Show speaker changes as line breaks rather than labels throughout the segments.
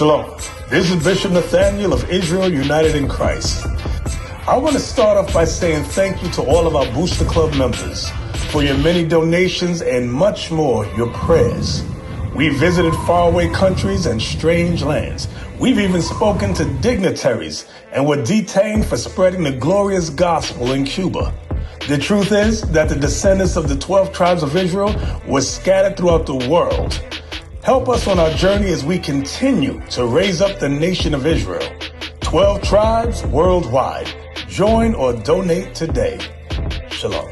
Shalom. This is Bishop Nathaniel of Israel United in Christ. I want to start off by saying thank you to all of our Booster Club members for your many donations and much more, your prayers. We visited faraway countries and strange lands. We've even spoken to dignitaries and were detained for spreading the glorious gospel in Cuba. The truth is that the descendants of the 12 tribes of Israel were scattered throughout the world. Help us on our journey as we continue to raise up the nation of Israel. 12 tribes worldwide. Join or donate today. Shalom.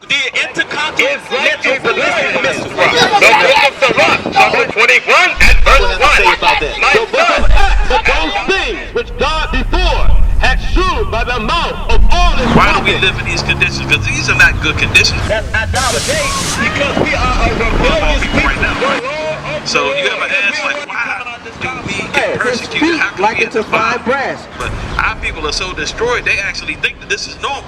The intercontinental ballistic missile. The book of the Rock, chapter 21 and verse 1. My son,
but those things which God before had shewed by the mouth of all his
why do we live in these conditions? Because these are not good conditions.
That's idolatry.
Because we are a rebellious people right now. So you ever ask, like, why do we get persecuted? How can
like
we get
it's a fine brass?
But our people are so destroyed, they actually think that this is normal.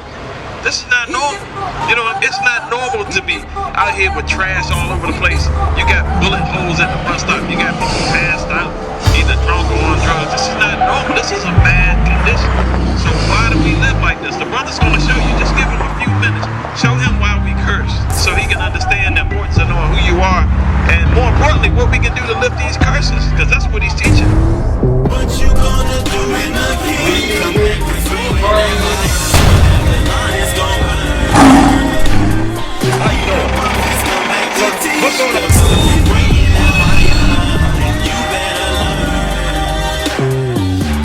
This is not normal. You know, it's not normal to be out here with trash all over the place. You got bullet holes at the bus stop. You got people passed out, either drunk or on drugs. This is not normal. This is a bad condition. So why do we live like this? The brother's going to show you. Just give him a few minutes. Show him why we curse, so he can understand the importance of knowing who you are, and more importantly, what we can do to lift these curses, because that's what he's teaching.
What you gonna do in the kingdom?
How you doing? What's going on?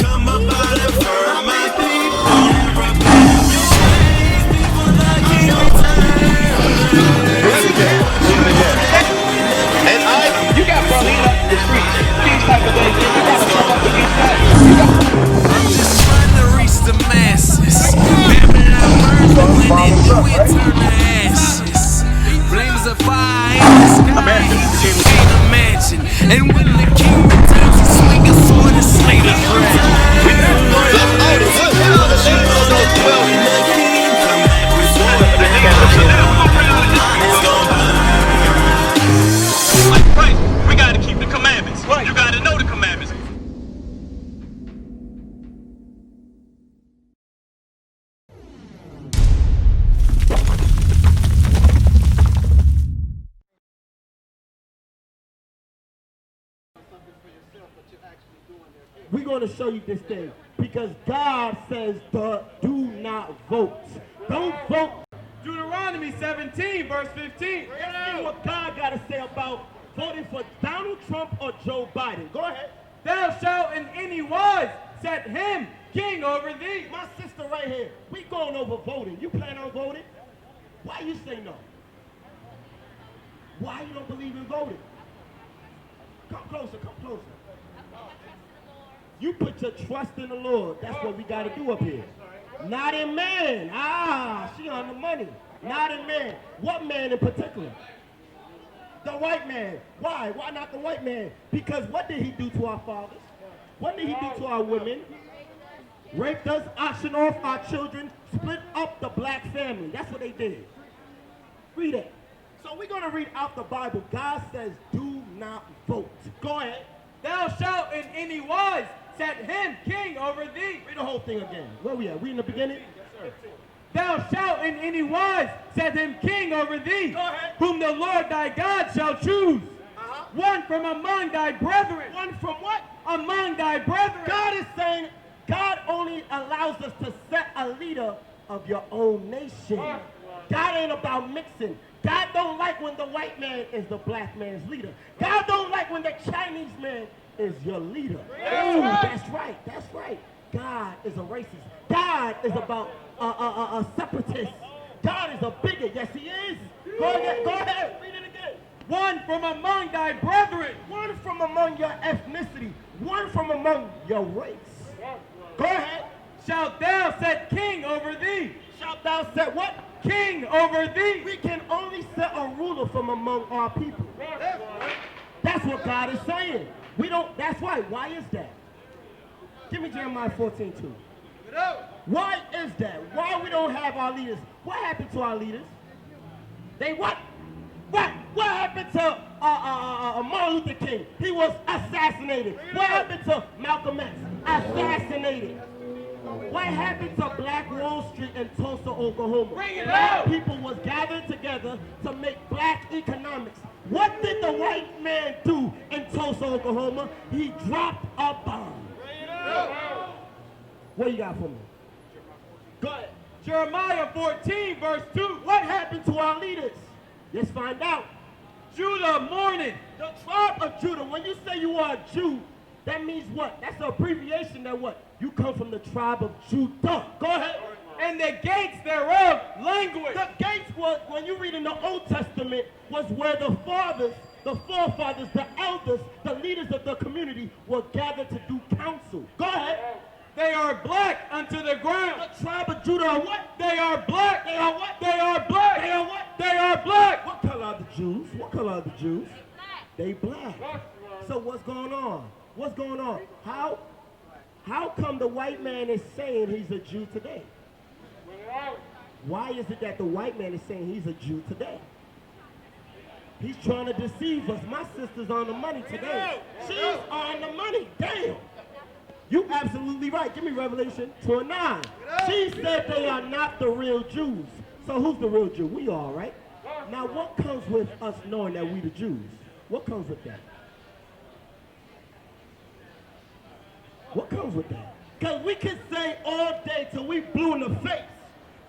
Come up out of her, my people.
And you got Phinehas the street. These type of things. You gotta come up against that.
I'm just trying to reach the masses. Babylon burns when they do it, turn to ashes. Flames of fire in the sky. He made a mansion. And when the king returns, he swing a sword and slay the dragon.
Right, we got to keep the commandments. Right. You got to know the commandments.
We're going to show you this thing because God says do not vote. Don't vote.
Deuteronomy 17, verse 15.
Let's see what God got to say about voting for Donald Trump or Joe Biden. Go ahead.
Thou shalt in any wise set him king over thee.
My sister right here, we going over voting. You plan on voting? Why you say no? Why you don't believe in voting? Come closer, come closer. You put your trust in the Lord. That's what we got to do up here. Not in man. Ah, she on the money. Not in man. What man in particular? The white man. Why? Why not the white man? Because what did he do to our fathers? What did he do to our women? Raped us, auctioned off our children, split up the black family. That's what they did. Read it. So we're going to read out the Bible. God says, do not vote. Go ahead.
Thou shalt in any wise set him king over thee.
Read the whole thing again. Where we at? We in the beginning? Yes, sir.
Thou shalt in any wise set him king over thee.
Go ahead.
Whom the Lord thy God shall choose. One from among thy brethren.
One from what?
Among thy brethren.
God is saying, God only allows us to set a leader of your own nation. God ain't about mixing. God don't like when the white man is the black man's leader. God don't like when the Chinese man is your leader. Ooh, that's right, that's right. God is a racist. God is about a separatist. God is a bigot. Yes, he is. Go ahead, read it again.
One from among thy brethren.
One from among your ethnicity. One from among your race. Go ahead.
Shalt thou set king over thee.
Shalt thou set what?
King over thee.
We can only set a ruler from among our people. That's what God is saying. We don't, that's right. Why is that? Give me Jeremiah 14:2. Why is that? Why we don't have our leaders? What happened to our leaders? They what? What happened to Martin Luther King? He was assassinated. What happened to Malcolm X? Assassinated. What happened to Black Wall Street in Tulsa, Oklahoma? Black people was gathered together to make black economics. What did the white man do in Tulsa, Oklahoma? He dropped a bomb. What you got for me? Go ahead.
Jeremiah 14, verse 2.
What happened to our leaders? Let's find out.
Judah mourning.
The tribe of Judah. When you say you are a Jew, that means what? That's an abbreviation that what? You come from the tribe of Judah. Go ahead.
And the gates thereof language.
The gates was, when you read in the Old Testament, was where the fathers, the forefathers, the elders, the leaders of the community were gathered to do counsel. Go ahead.
They are black unto the ground.
The tribe of Judah are what?
They are black.
They are what?
They are black.
They are what?
They are black.
What color are the Jews? What color are the Jews? They black. So what's going on? What's going on? How come the white man is saying he's a Jew today? Why is it that the white man is saying he's a Jew today? He's trying to deceive us. My sister's on the money today. She's on the money. Damn. You absolutely right. Give me Revelation 2:9. She said they are not the real Jews. So who's the real Jew? We are, right? Now what comes with us knowing that we the Jews? What comes with that? What comes with that? Because we can say all day till we blue in the face,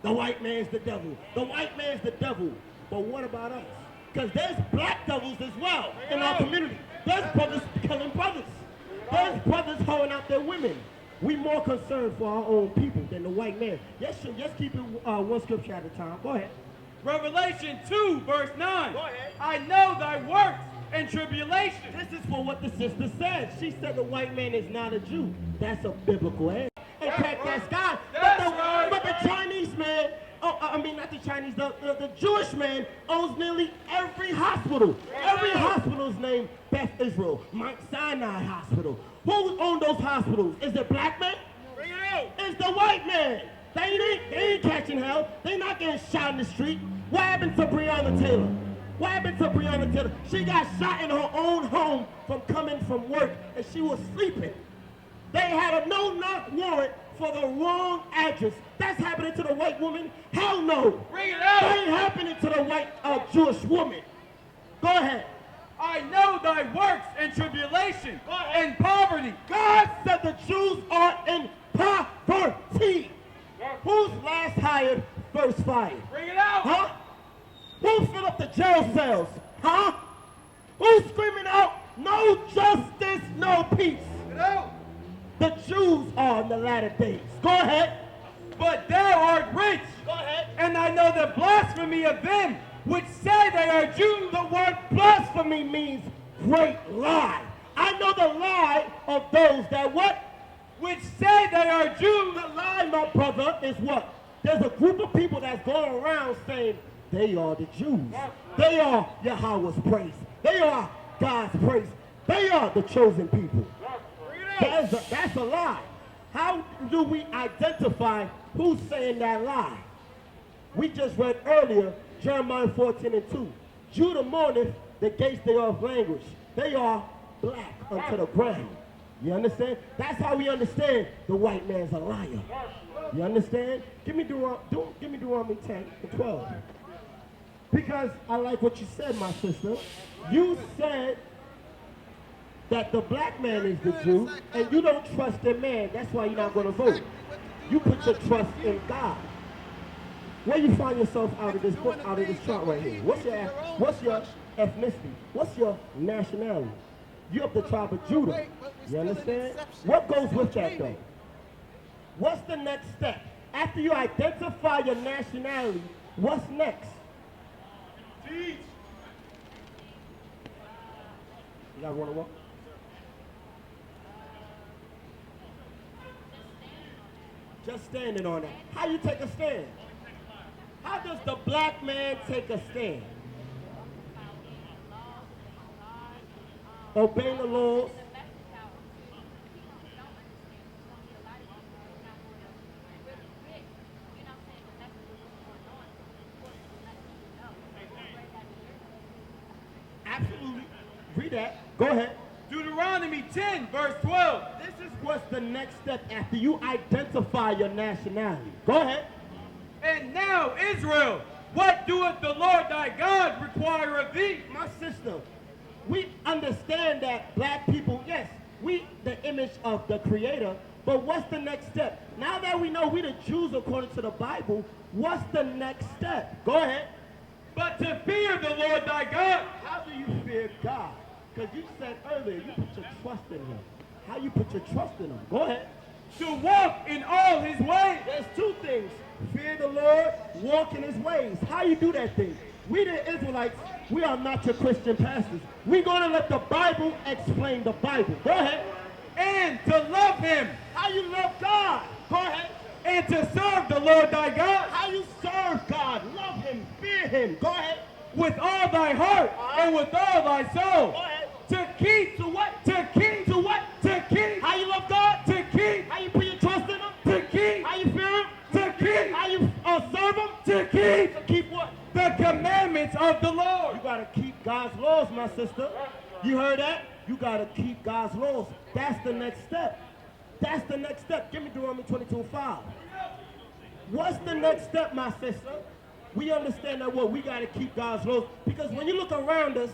the white man's the devil. The white man's the devil. But what about us? Because there's black devils as well in our community. There's brothers killing brothers. There's brothers hoeing out their women. We more concerned for our own people than the white man. Yes, keep it one scripture at a time. Go ahead.
Revelation 2, verse 9.
Go ahead.
I know thy works and tribulation.
This is for what the sister said. She said the white man is not a Jew. That's a biblical answer. In fact, that's God. But the Chinese man, not the Chinese, the Jewish man owns nearly every hospital. Every hospital is named Beth Israel, Mount Sinai Hospital. Who owned those hospitals? Is it black man?
Bring it out.
It's the white man. They ain't catching hell. They not getting shot in the street. What happened to Breonna Taylor? What happened to Breonna Taylor? She got shot in her own home from coming from work, and she was sleeping. They had a no-knock warrant for the wrong address. That's happening to the white woman? Hell no.
Bring it out.
That ain't happening to the white Jewish woman. Go ahead.
I know thy works and tribulation and poverty.
God said the Jews are in poverty. Who's last hired, first fired?
Bring it out.
Huh? Who filled up the jail cells? Huh? Who's screaming out, no justice, no peace?
Bring it out.
The Jews are in the latter days. Go ahead.
But thou art rich.
Go ahead.
And I know the blasphemy of them which say they are Jews.
The word blasphemy means great lie. I know the lie of those that what?
Which say they are Jews.
The lie, my brother, is what? There's a group of people that's going around saying they are the Jews. They are Yahweh's praise. They are God's praise. They are the chosen people. That's a lie. How do we identify who's saying that lie? We just read earlier, Jeremiah 14:2. Judah mourneth, the gates thereof languish. They are black unto the ground. You understand? That's how we understand the white man's a liar. You understand? Give me Deuteronomy 10:12. Because I like what you said, my sister. You said that the black man is the Jew, and you don't trust in man. That's why you're not going to vote. You put your trust in God. Where you find yourself out of this book, out of this chart right here? What's your ethnicity? What's your nationality? You're of the tribe of Judah. You understand? What goes with that, though? What's the next step? After you identify your nationality, what's next?
Teach.
You guys want to walk? Just standing on that. How you take a stand? How does the black man take a stand? Obeying the laws. that. Go ahead.
Deuteronomy 10, verse 12.
This is what's the next step after you identify your nationality. Go ahead.
And now, Israel, what doeth the Lord thy God require of thee?
My sister, we understand that black people, yes, we the image of the Creator, but what's the next step? Now that we know we the Jews according to the Bible, what's the next step? Go ahead.
But to fear the Lord thy God.
How do you fear God? Because you said earlier, you put your trust in him. How you put your trust in him? Go ahead.
To walk in all his ways.
There's two things. Fear the Lord, walk in his ways. How you do that thing? We the Israelites, we are not your Christian pastors. We're going to let the Bible explain the Bible. Go ahead.
And to love him.
How you love God? Go ahead.
And to serve the Lord thy God.
How you serve God? Love him, fear him. Go ahead.
With all thy heart and with all thy soul.
Go ahead.
To keep.
To what?
To keep.
To what?
To keep.
How you love God?
To keep.
How you put your trust in him?
To keep.
How you fear him?
To keep.
How you serve him?
To keep.
To keep what?
The commandments of the Lord.
You got to keep God's laws, my sister. You heard that? You got to keep God's laws. That's the next step. That's the next step. Give me Deuteronomy 22:5. What's the next step, my sister? We understand that what we got to keep God's laws, because when you look around us,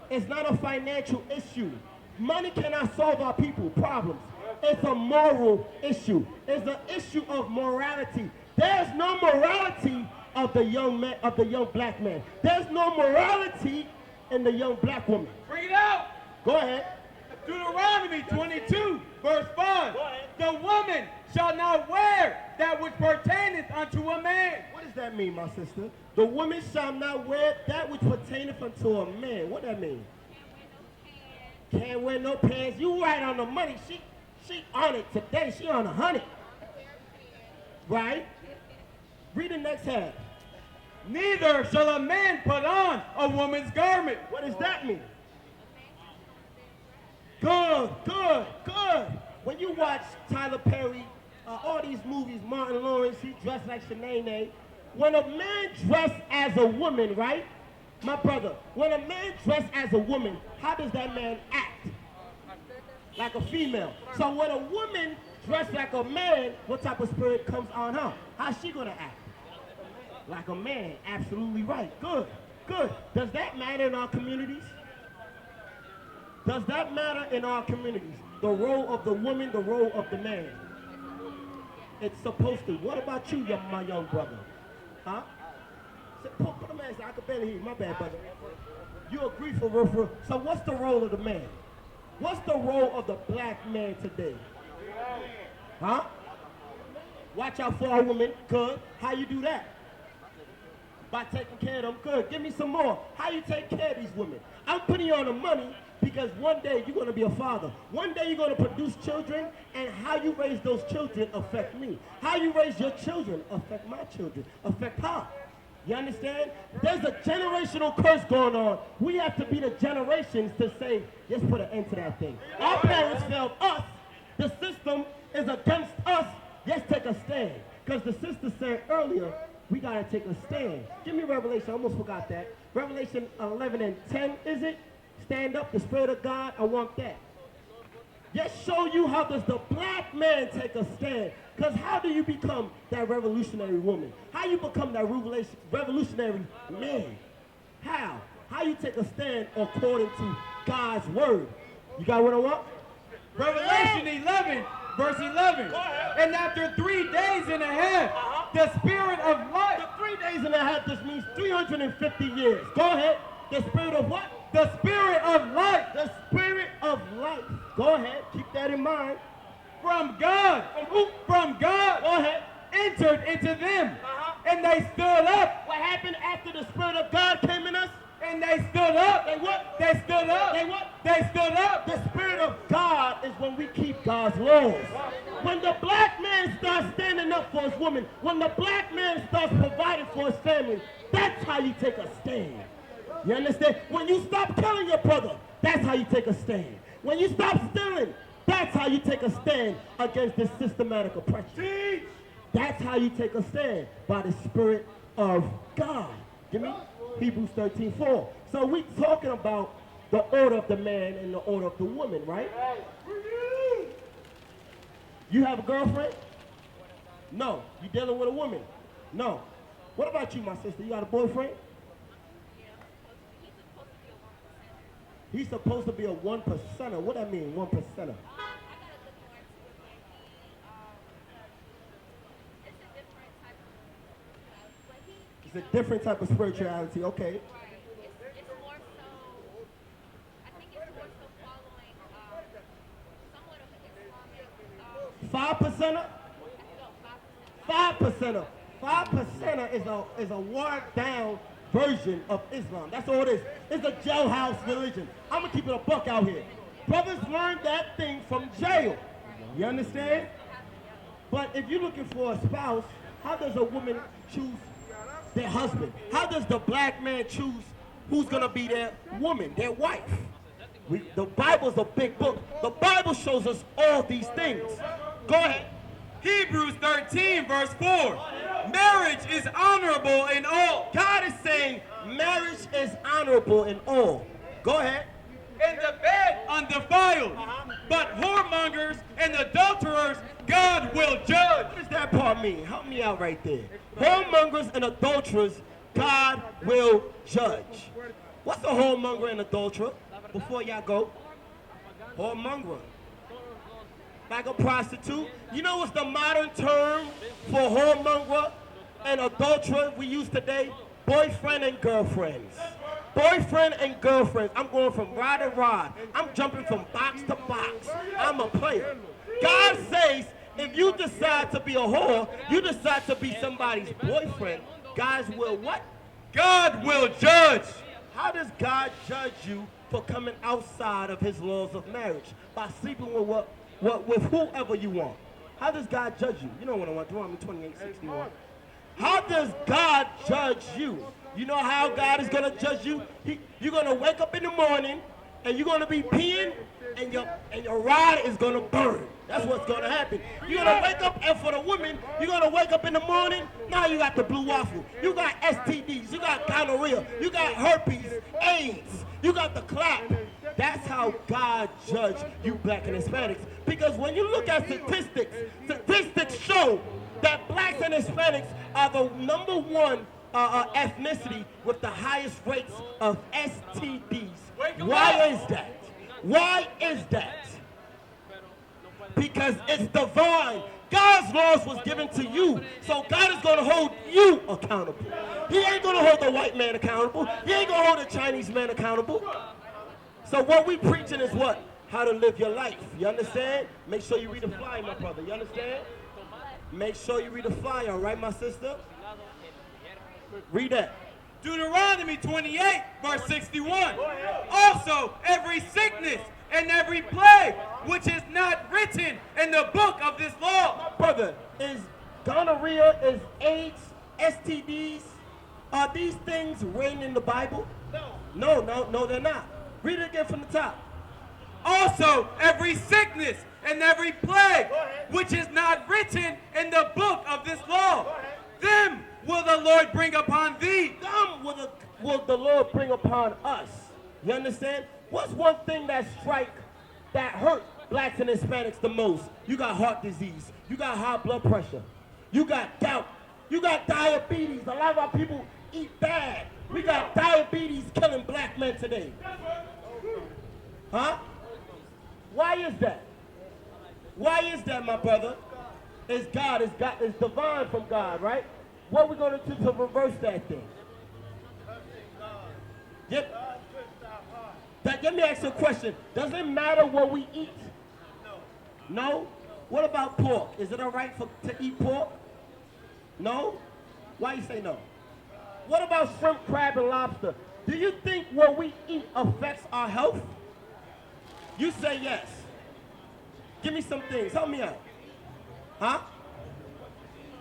it's not a financial issue. Money cannot solve our people problems. It's a moral issue. It's an issue of morality. There's no morality of the young man, of the young black man. There's no morality in the young black woman.
Bring it out.
Go ahead.
Deuteronomy 22, verse 5.
Go ahead.
The woman shall not wear that which pertaineth unto a man.
What does that mean, my sister? The woman shall not wear that which pertaineth unto a man. What that mean? Can't wear no pants. You right on the money. She on it today. She on 100. Right? Read the next half.
Neither shall a man put on a woman's garment.
What does that mean? Good, good, good. When you watch Tyler Perry, all these movies, Martin Lawrence, he dressed like Shanae. When a man dressed as a woman, right? My brother, when a man dressed as a woman, how does that man act? Like a female. So when a woman dressed like a man, what type of spirit comes on her? How's she gonna act? Like a man. Absolutely right. Good, good. Does that matter in our communities? Does that matter in our communities? The role of the woman, the role of the man. It's supposed to. What about you, my young brother? Huh? Put a man, I can barely hear you. My bad, brother. You agree for real. So what's the role of the man? What's the role of the black man today? Huh? Watch out for our women. Good. How you do that? By taking care of them. Good. Give me some more. How you take care of these women? I'm putting you on the money because one day you're going to be a father. One day you're going to produce children, and how you raise those children affect me. How you raise your children affect my children, affect her. You understand? There's a generational curse going on. We have to be the generations to say, let's put an end to that thing. Our parents failed us. The system is against us. Let's take a stand. Because the sister said earlier, we got to take a stand. Give me Revelation. I almost forgot that. Revelation 11:10, is it? Stand up, the Spirit of God. I want that. Just show you how does the black man take a stand. Because how do you become that revolutionary woman? How you become that revolutionary man? How? How you take a stand according to God's word? You got what I want?
Revelation 11, verse 11. And after 3 days and a half, the Spirit of life.
The 3 days and a half, this means 350 years. Go ahead. The Spirit of what?
The Spirit of life.
The Spirit of life. Go ahead. Keep that in mind.
From God.
From who?
From God.
Go ahead.
Entered into them. And they stood up.
What happened after the Spirit of God came in us?
And they stood up.
They what?
They stood up.
They what?
They stood up.
The Spirit of God is when we keep God's laws. When the black man starts standing up for his woman, when the black man starts providing for his family, that's how you take a stand. You understand? When you stop killing your brother, that's how you take a stand. When you stop stealing, that's how you take a stand against this systematic oppression. That's how you take a stand, by the Spirit of God. Give me Hebrews 13:4. So we talking about the order of the man and the order of the woman, right? You have a girlfriend? No. You dealing with a woman? No. What about you, my sister? You got a boyfriend? He's supposed to be a 1%er. What that mean, 1%er? It's a different type of spirituality, okay.
It's more so, I think it's more so following somewhat of an Islamic.
5%er? 5%er is a watered down version of Islam. That's all it is. It's a jailhouse religion. I'm gonna keep it a buck out here. Brothers learned that thing from jail. You understand? But if you're looking for a spouse, how does a woman choose their husband? How does the black man choose who's gonna be their woman, their wife? The Bible's a big book. The Bible shows us all these things. Go ahead.
Hebrews 13, verse 4. Marriage is honorable in all.
God is saying marriage is honorable in all. Go ahead.
And the bed undefiled. But whoremongers and adulterers God will judge.
What does that part mean? Help me out right there. Whoremongers and adulterers God will judge. What's a whoremonger and adulterer? Before y'all go. Whoremonger. Like a prostitute. You know what's the modern term for whoremonger and adulterer we use today? Boyfriend and girlfriends. Boyfriend and girlfriends. I'm going from rod to rod. I'm jumping from box to box. I'm a player. God says if you decide to be a whore, you decide to be somebody's boyfriend, God will what?
God will judge.
How does God judge you for coming outside of his laws of marriage? By sleeping with with whoever you want. How does God judge you? You know what I want, Deuteronomy 28:61. How does God judge you? You know how God is going to judge you? You're going to wake up in the morning and you're going to be peeing and your rod is going to burn. That's what's going to happen. You're going to wake up, and for the women, you're going to wake up in the morning, now you got the blue waffle. You got STDs, you got gonorrhea, you got herpes, AIDS, you got the clap. That's how God judged you black and Hispanics. Because when you look at statistics, statistics show that blacks and Hispanics are the #1 ethnicity with the highest rates of STDs. Why is that? Why is that? Because it's divine. God's laws was given to you, so God is going to hold you accountable. He ain't going to hold the white man accountable. He ain't going to hold the Chinese man accountable. So what we preaching is what? How to live your life. You understand? Make sure you read the flyer, my brother. You understand? Make sure you read the flyer, all right, my sister? Read that.
Deuteronomy 28, verse 61. Also, every sickness and every plague which is not written in the book of this law.
Brother, is gonorrhea, is AIDS, STDs, are these things written in the Bible? No, they're not. Read it again from the top.
Also, every sickness and every plague which is not written in the book of this law, them will the Lord bring upon thee.
Them will the Lord bring upon us. You understand? What's one thing that hurt blacks and Hispanics the most? You got heart disease. You got high blood pressure. You got gout. You got diabetes. A lot of our people eat bad. We got diabetes killing black men today. Huh? Why is that? Why is that, my brother? It's God. It's divine from God, right? What are we going to do to reverse that thing? Let me ask you a question. Does it matter what we eat? No? What about pork? Is it all right to eat pork? No? Why you say no? What about shrimp, crab, and lobster? Do you think what we eat affects our health? You say yes. Give me some things. Help me out. Huh?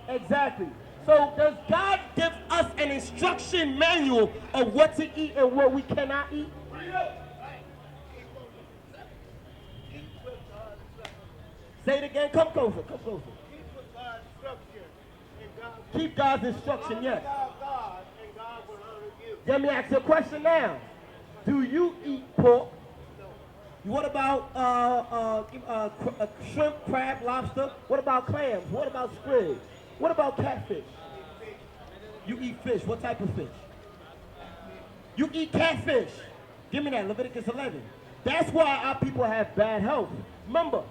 Exactly. So does God give us an instruction manual of what to eat and what we cannot eat? Say it again. Come closer. Come closer. Keep God's instruction, yes. Let me ask you a question now. Do you eat pork? What about shrimp, crab, lobster? What about clams? What about squid? What about catfish? You eat fish. What type of fish? You eat catfish. Give me that, Leviticus 11. That's why our people have bad health. Remember,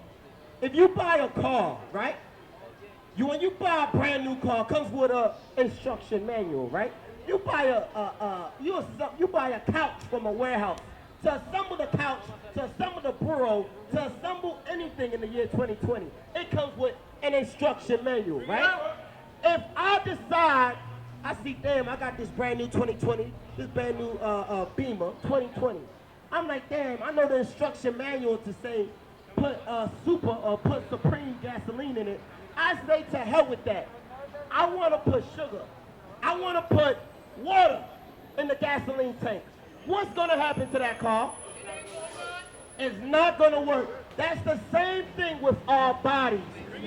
if you buy a car, right? When you buy a brand new car, it comes with a instruction manual, right? You buy you buy a couch from a warehouse. To assemble the couch, to assemble the bureau, to assemble anything in the year 2020, it comes with an instruction manual, right? If I decide, I see, damn, I got this brand new 2020, this brand new Beamer 2020. I'm like, damn, I know the instruction manual to say put super or put Supreme gasoline in it. I say to hell with that. I want to put sugar. I want to put water in the gasoline tank. What's going to happen to that car? It's not going to work. That's the same thing with our bodies.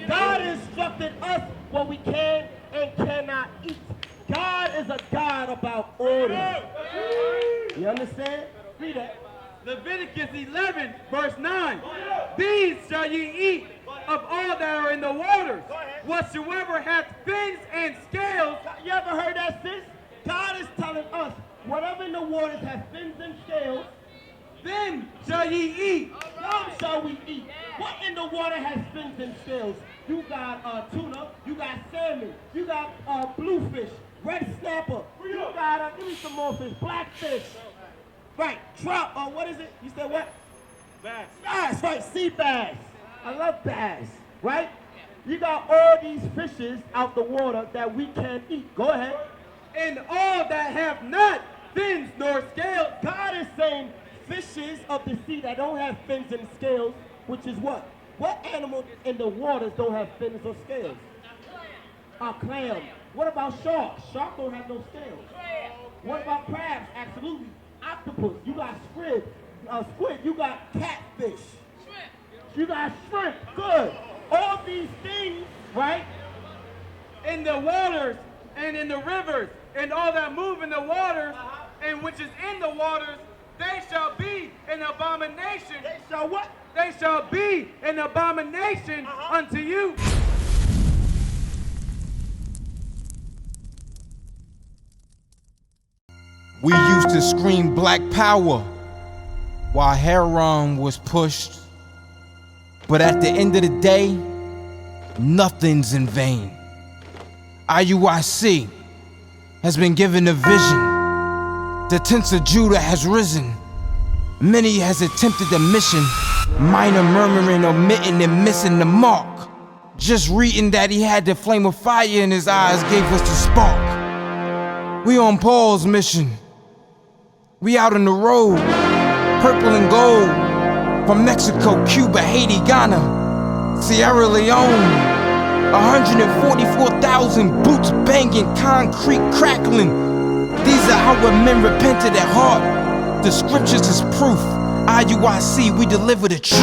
God instructed us what we can and cannot eat. God is a God about order. You understand? Read that.
Leviticus 11, verse 9. These shall ye eat of all that are in the waters. Whatsoever hath fins and scales.
You ever heard that, sis? God is telling us, whatever in the waters has fins and scales,
then shall ye eat.
Them shall we eat. What in the water has fins and scales? You got tuna, you got salmon, you got bluefish, red snapper, you got, give me some more fish, blackfish. Right, trout, what is it? You said what?
Bass.
Bass, right, sea bass. I love bass, right? You got all these fishes out the water that we can eat. Go ahead.
And all that have not fins nor scales.
God is saying fishes of the sea that don't have fins and scales, which is what? What animal in the waters don't have fins or scales? A clam. What about sharks? Sharks don't have no scales. What about crabs? Absolutely. Octopus. You got squid. You got catfish. You got shrimp. Good. All these things, right?
In the waters and in the rivers and all that move in the waters and which is in the waters, they shall be an abomination.
They shall what?
They shall be an abomination unto you.
We used to scream black power while heroin was pushed. But at the end of the day, nothing's in vain. IUIC has been given a vision. The tents of Judah has risen. Many has attempted the mission. Minor murmuring, omitting, and missing the mark. Just reading that he had the flame of fire in his eyes gave us the spark. We on Paul's mission. We out on the road, purple and gold. From Mexico, Cuba, Haiti, Ghana, Sierra Leone. 144,000 boots banging, concrete crackling. These are how men repented at heart. The scriptures is proof. IUIC, we deliver the truth.